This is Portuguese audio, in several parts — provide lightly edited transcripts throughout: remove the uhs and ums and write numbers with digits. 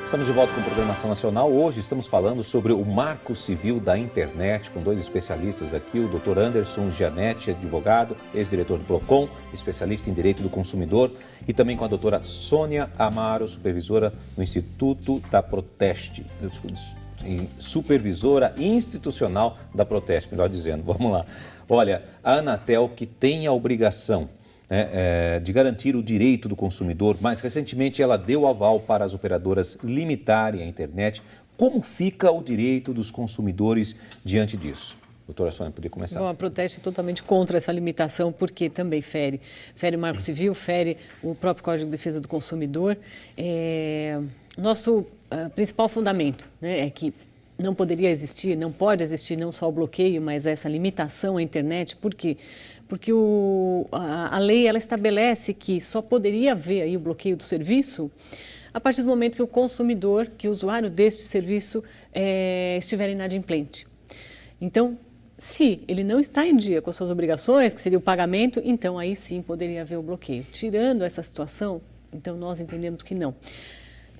Estamos de volta com Programação Nacional. Hoje estamos falando sobre o Marco Civil da Internet, com dois especialistas aqui, o Dr. Anderson Gianetti, advogado, ex-diretor do Procon, especialista em Direito do Consumidor, e também com a doutora Sônia Amaro, supervisora no Instituto da Proteste, supervisora institucional da Proteste, melhor dizendo. Vamos lá. Olha, a Anatel, que tem a obrigação de garantir o direito do consumidor. Mais recentemente, ela deu aval para as operadoras limitarem a internet. Como fica o direito dos consumidores diante disso? Doutora Sônia, podia começar? Bom, a Proteste é totalmente contra essa limitação, porque também fere o Marco Civil, fere o próprio Código de Defesa do Consumidor. Nosso principal fundamento, é que não poderia existir, não pode existir não só o bloqueio, mas essa limitação à internet. Por quê? Porque a lei ela estabelece que só poderia haver aí o bloqueio do serviço a partir do momento que o consumidor, que o usuário deste serviço estiver inadimplente. Então, se ele não está em dia com as suas obrigações, que seria o pagamento, então aí sim poderia haver o bloqueio. Tirando essa situação, então nós entendemos que não.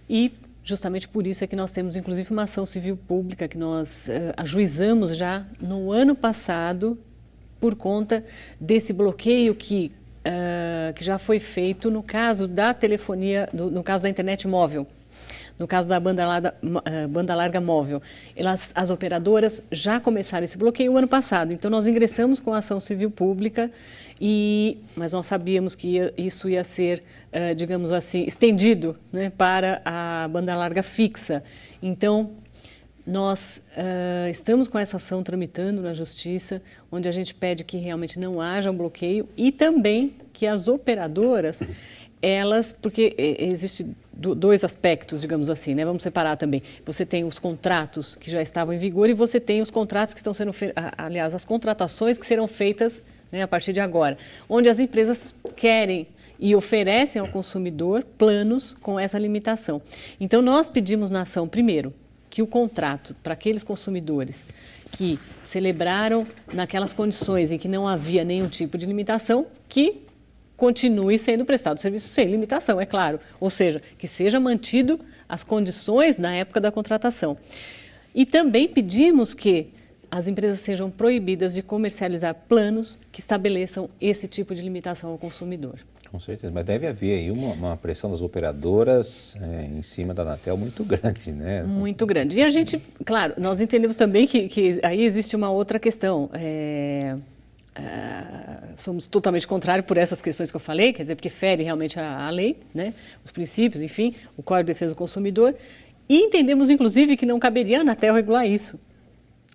E justamente por isso é que nós temos, inclusive, uma ação civil pública que nós ajuizamos já no ano passado, por conta desse bloqueio que já foi feito no caso da telefonia, no caso da internet móvel, no caso da banda larga móvel. As operadoras já começaram esse bloqueio o ano passado, então nós ingressamos com a ação civil pública, mas nós sabíamos que isso ia ser, digamos assim, estendido, né, para a banda larga fixa. Então, nós estamos com essa ação tramitando na Justiça, onde a gente pede que realmente não haja um bloqueio e também que as operadoras, porque existem dois aspectos, digamos assim, né? Vamos separar também. Você tem os contratos que já estavam em vigor e você tem os contratos que estão sendo aliás, as contratações que serão feitas, né, a partir de agora, onde as empresas querem e oferecem ao consumidor planos com essa limitação. Então, nós pedimos na ação, primeiro, que o contrato para aqueles consumidores que celebraram naquelas condições em que não havia nenhum tipo de limitação, que continue sendo prestado serviço sem limitação, é claro. Ou seja, que seja mantido as condições na época da contratação. E também pedimos que as empresas sejam proibidas de comercializar planos que estabeleçam esse tipo de limitação ao consumidor. Com certeza, mas deve haver aí uma pressão das operadoras em cima da Anatel muito grande, né? Muito grande. E a gente, claro, nós entendemos também que aí existe uma outra questão. Somos totalmente contrários por essas questões que eu falei, quer dizer, porque fere realmente a lei, né? Os princípios, enfim, o Código de Defesa do Consumidor. E entendemos, inclusive, que não caberia a Anatel regular isso.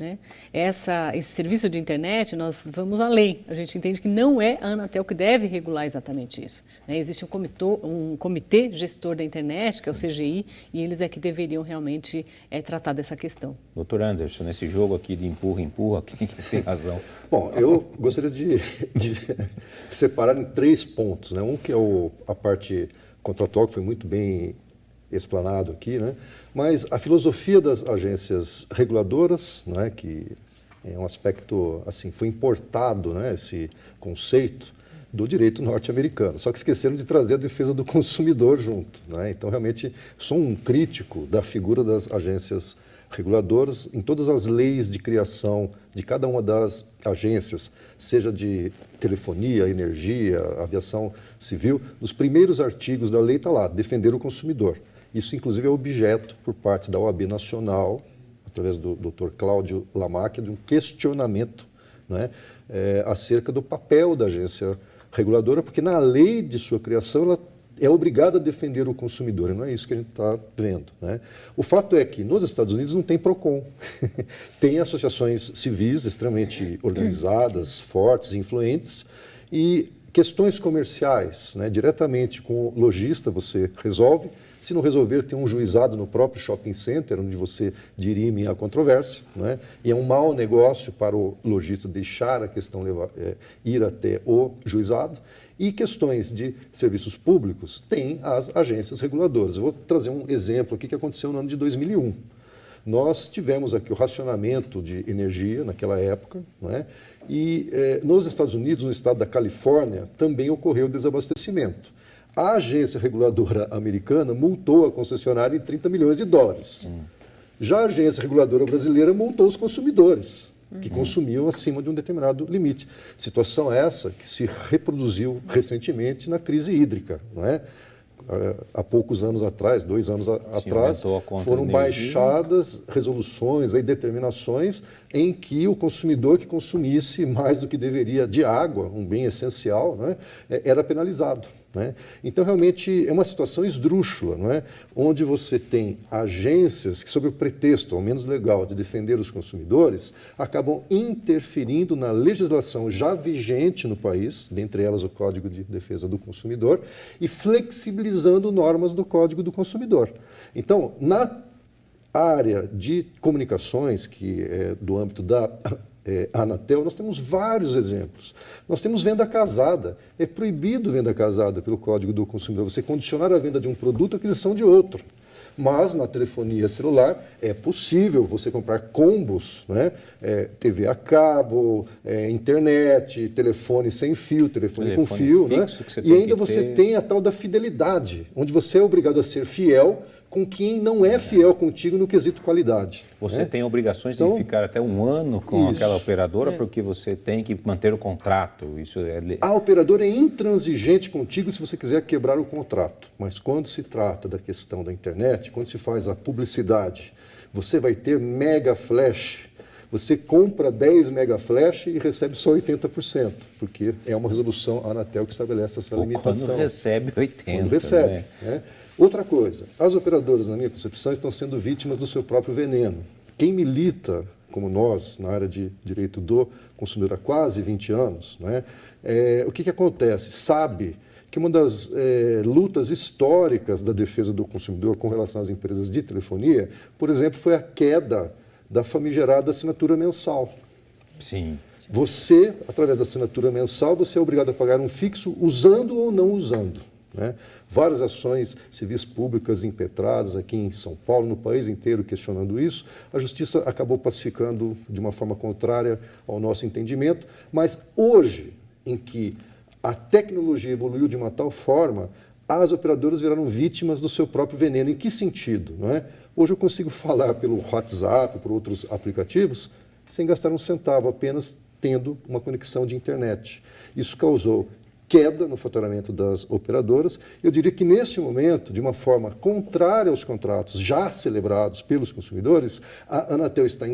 Né? Esse serviço de internet, nós vamos além. A gente entende que não é a Anatel que deve regular exatamente isso. Né? Existe um comitê gestor da internet, que é o CGI, e eles é que deveriam realmente tratar dessa questão. Doutor Anderson, nesse jogo aqui de empurra, quem tem razão? Bom, eu gostaria de separar em 3 pontos. Né? Um que é a parte contratual, que foi muito bem explanado aqui, né? Mas a filosofia das agências reguladoras, né, que é um aspecto, assim, foi importado, né, esse conceito do direito norte-americano, só que esqueceram de trazer a defesa do consumidor junto, né? Então, realmente, sou um crítico da figura das agências reguladoras em todas as leis de criação de cada uma das agências, seja de telefonia, energia, aviação civil. Nos primeiros artigos da lei está lá, defender o consumidor. Isso, inclusive, é objeto, por parte da OAB Nacional, através do Dr. Cláudio Lamacchia, de um questionamento, né, acerca do papel da agência reguladora, porque na lei de sua criação ela é obrigada a defender o consumidor, e não é isso que a gente está vendo. Né? O fato é que nos Estados Unidos não tem PROCON, tem associações civis extremamente organizadas, fortes, influentes, e questões comerciais, né, diretamente com o lojista você resolve. Se não resolver, tem um juizado no próprio shopping center, onde você dirime a controvérsia, né? E é um mau negócio para o lojista deixar a questão ir até o juizado. E questões de serviços públicos, tem as agências reguladoras. Eu vou trazer um exemplo aqui que aconteceu no ano de 2001. Nós tivemos aqui o racionamento de energia naquela época, né? E nos Estados Unidos, no estado da Califórnia, também ocorreu desabastecimento. A agência reguladora americana multou a concessionária em 30 milhões de dólares. Já a agência reguladora brasileira multou os consumidores, que consumiam acima de um determinado limite. Situação essa que se reproduziu recentemente na crise hídrica, não é? Há poucos anos atrás, 2 anos atrás, foram baixadas resoluções, aí, determinações em que o consumidor que consumisse mais do que deveria de água, um bem essencial, né, era penalizado. Né? Então, realmente, é uma situação esdrúxula, não é? Onde você tem agências que, sob o pretexto, ao menos legal, de defender os consumidores, acabam interferindo na legislação já vigente no país, dentre elas o Código de Defesa do Consumidor, e flexibilizando normas do Código do Consumidor. Então, na área de comunicações, que é do âmbito da Anatel, nós temos vários exemplos. Nós temos venda casada. É proibido venda casada pelo Código do Consumidor. Você condicionar a venda de um produto à aquisição de outro. Mas na telefonia celular é possível você comprar combos, né? TV a cabo, internet, telefone sem fio, telefone com fio, né? E ainda você tem a tal da fidelidade, onde você é obrigado a ser fiel com quem não é fiel contigo no quesito qualidade. Você tem obrigações de ficar até 1 ano com aquela operadora, porque você tem que manter o contrato. A operadora é intransigente contigo se você quiser quebrar o contrato. Mas quando se trata da questão da internet, quando se faz a publicidade, você vai ter mega flash. Você compra 10 mega flash e recebe só 80%, porque é uma resolução Anatel que estabelece essa limitação. Quando recebe 80%. Quando recebe. Né? Outra coisa, as operadoras, na minha concepção, estão sendo vítimas do seu próprio veneno. Quem milita, como nós, na área de direito do consumidor há quase 20 anos, né, o que acontece? Sabe que uma das lutas históricas da defesa do consumidor com relação às empresas de telefonia, por exemplo, foi a queda da famigerada assinatura mensal. Sim. Você, através da assinatura mensal, você é obrigado a pagar um fixo usando ou não usando. Né? Várias ações civis públicas impetradas aqui em São Paulo, no país inteiro, questionando isso. A Justiça acabou pacificando de uma forma contrária ao nosso entendimento, mas hoje, em que a tecnologia evoluiu de uma tal forma, as operadoras viraram vítimas do seu próprio veneno. Em que sentido? Não é? Hoje eu consigo falar pelo WhatsApp, por outros aplicativos, sem gastar um centavo, apenas tendo uma conexão de internet. Isso causou queda no faturamento das operadoras. Eu diria que, neste momento, de uma forma contrária aos contratos já celebrados pelos consumidores, a Anatel está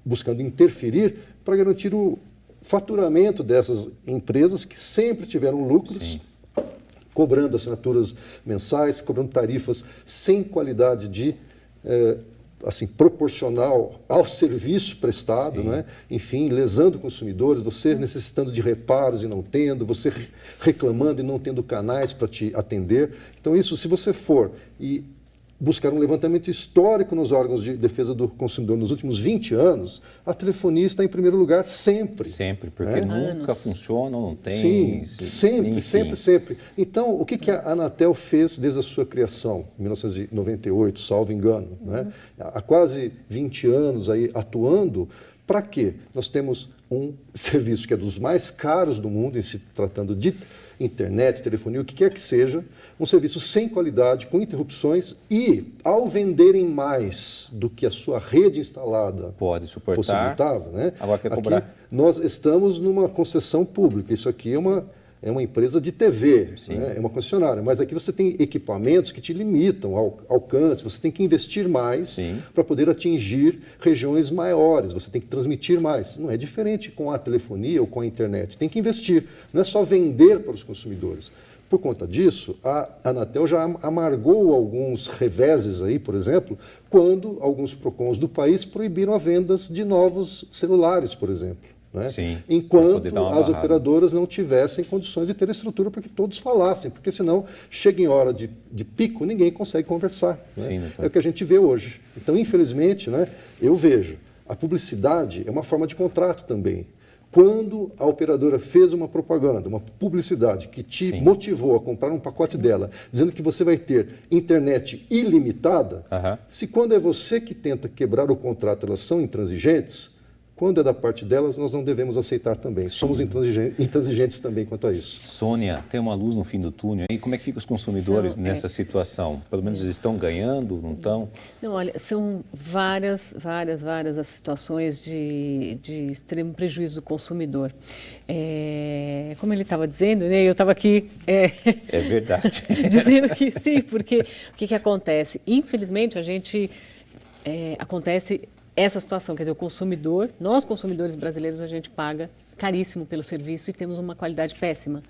buscando interferir para garantir o faturamento dessas empresas que sempre tiveram lucros, sim, cobrando assinaturas mensais, cobrando tarifas sem qualidade de assim, proporcional ao serviço prestado, né? Enfim, lesando consumidores, você necessitando de reparos e não tendo, você reclamando e não tendo canais para te atender. Então, isso, se você for e buscar um levantamento histórico nos órgãos de defesa do consumidor nos últimos 20 anos, a telefonia está em primeiro lugar sempre. Sempre, porque nunca funciona, não tem... Sim, sempre, sempre. Então, o que a Anatel fez desde a sua criação, em 1998, salvo engano, né? Há quase 20 anos aí atuando, para quê? Nós temos um serviço que é dos mais caros do mundo, em se tratando de internet, telefonia, o que quer que seja, um serviço sem qualidade, com interrupções e, ao venderem mais do que a sua rede instalada pode suportar, possibilitava, né? Agora quer cobrar. Aqui, nós estamos numa concessão pública, isso aqui é uma empresa de TV, né? É uma concessionária, mas aqui você tem equipamentos que te limitam ao alcance, você tem que investir mais para poder atingir regiões maiores, você tem que transmitir mais. Não é diferente com a telefonia ou com a internet, tem que investir, não é só vender para os consumidores. Por conta disso, a Anatel já amargou alguns reveses aí, por exemplo, quando alguns PROCONs do país proibiram a vendas de novos celulares, por exemplo. Né? Sim, enquanto as operadoras não tivessem condições de ter estrutura para que todos falassem, porque senão chega em hora de pico, ninguém consegue conversar. Né? Sim, é o que a gente vê hoje. Então, infelizmente, né, eu vejo, a publicidade é uma forma de contrato também. Quando a operadora fez uma propaganda, uma publicidade que te motivou a comprar um pacote dela, dizendo que você vai ter internet ilimitada, se quando é você que tenta quebrar o contrato, elas são intransigentes, Quando é da parte delas, nós não devemos aceitar também. Somos intransigentes também quanto a isso. Sônia, tem uma luz no fim do túnel. E como é que ficam os consumidores nessa situação? Pelo menos eles estão ganhando, não estão? Não, olha, são várias as situações de extremo prejuízo do consumidor. Como ele estava dizendo, né, eu estava aqui... É verdade. dizendo que sim, porque o que acontece? Infelizmente, acontece essa situação, quer dizer, o consumidor, nós consumidores brasileiros, a gente paga caríssimo pelo serviço e temos uma qualidade péssima.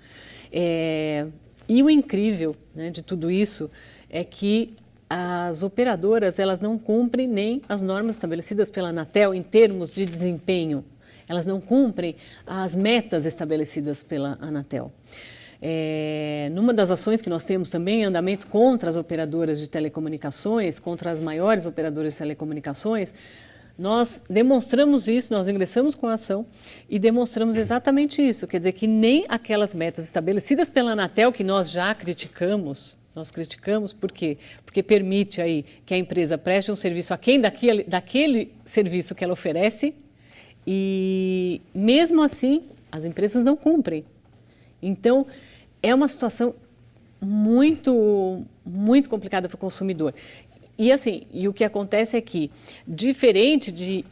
E o incrível, né, de tudo isso é que as operadoras, elas não cumprem nem as normas estabelecidas pela Anatel em termos de desempenho. Elas não cumprem as metas estabelecidas pela Anatel. Numa das ações que nós temos também em andamento contra as operadoras de telecomunicações, contra as maiores operadoras de telecomunicações, nós demonstramos isso, nós ingressamos com a ação e demonstramos exatamente isso. Quer dizer que nem aquelas metas estabelecidas pela Anatel, que nós já criticamos, por quê? Porque permite aí que a empresa preste um serviço aquém daquele serviço que ela oferece e, mesmo assim, as empresas não cumprem. Então, é uma situação muito, muito complicada para o consumidor. E assim, o que acontece é que, diferente de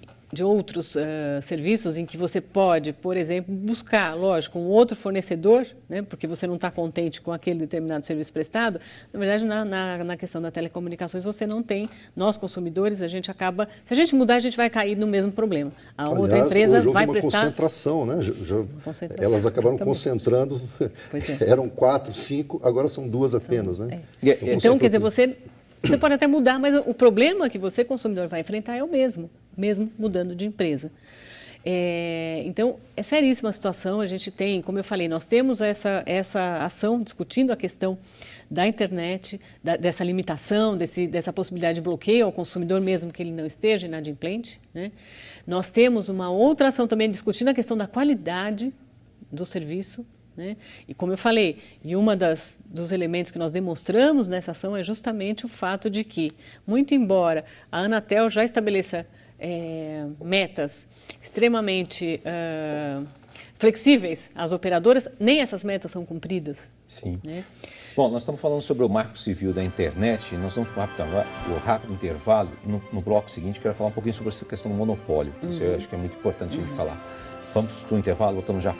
outros serviços em que você pode, por exemplo, buscar, lógico, um outro fornecedor, né, porque você não está contente com aquele determinado serviço prestado, na verdade, na questão das telecomunicações, você não tem, nós consumidores, a gente acaba, se a gente mudar, a gente vai cair no mesmo problema. Aliás, outra empresa hoje houve vai uma prestar... concentração, né? Concentração, elas acabaram exatamente. Concentrando, eram 4, 5, agora são 2 apenas, né? Então, quer dizer, você pode até mudar, mas o problema que você, consumidor, vai enfrentar é o mesmo mudando de empresa. Então, é seríssima a situação. A gente tem, como eu falei, nós temos essa ação discutindo a questão da internet, dessa limitação, dessa possibilidade de bloqueio ao consumidor, mesmo que ele não esteja inadimplente, né? Nós temos uma outra ação também discutindo a questão da qualidade do serviço, né? E como eu falei, e dos elementos que nós demonstramos nessa ação é justamente o fato de que, muito embora a Anatel já estabeleça metas extremamente flexíveis às operadoras, nem essas metas são cumpridas. Sim. Né? Bom, nós estamos falando sobre o Marco Civil da internet, nós vamos para o rápido intervalo. No bloco seguinte, quero falar um pouquinho sobre essa questão do monopólio. Isso eu acho que é muito importante a gente falar. Vamos para o intervalo, voltamos já.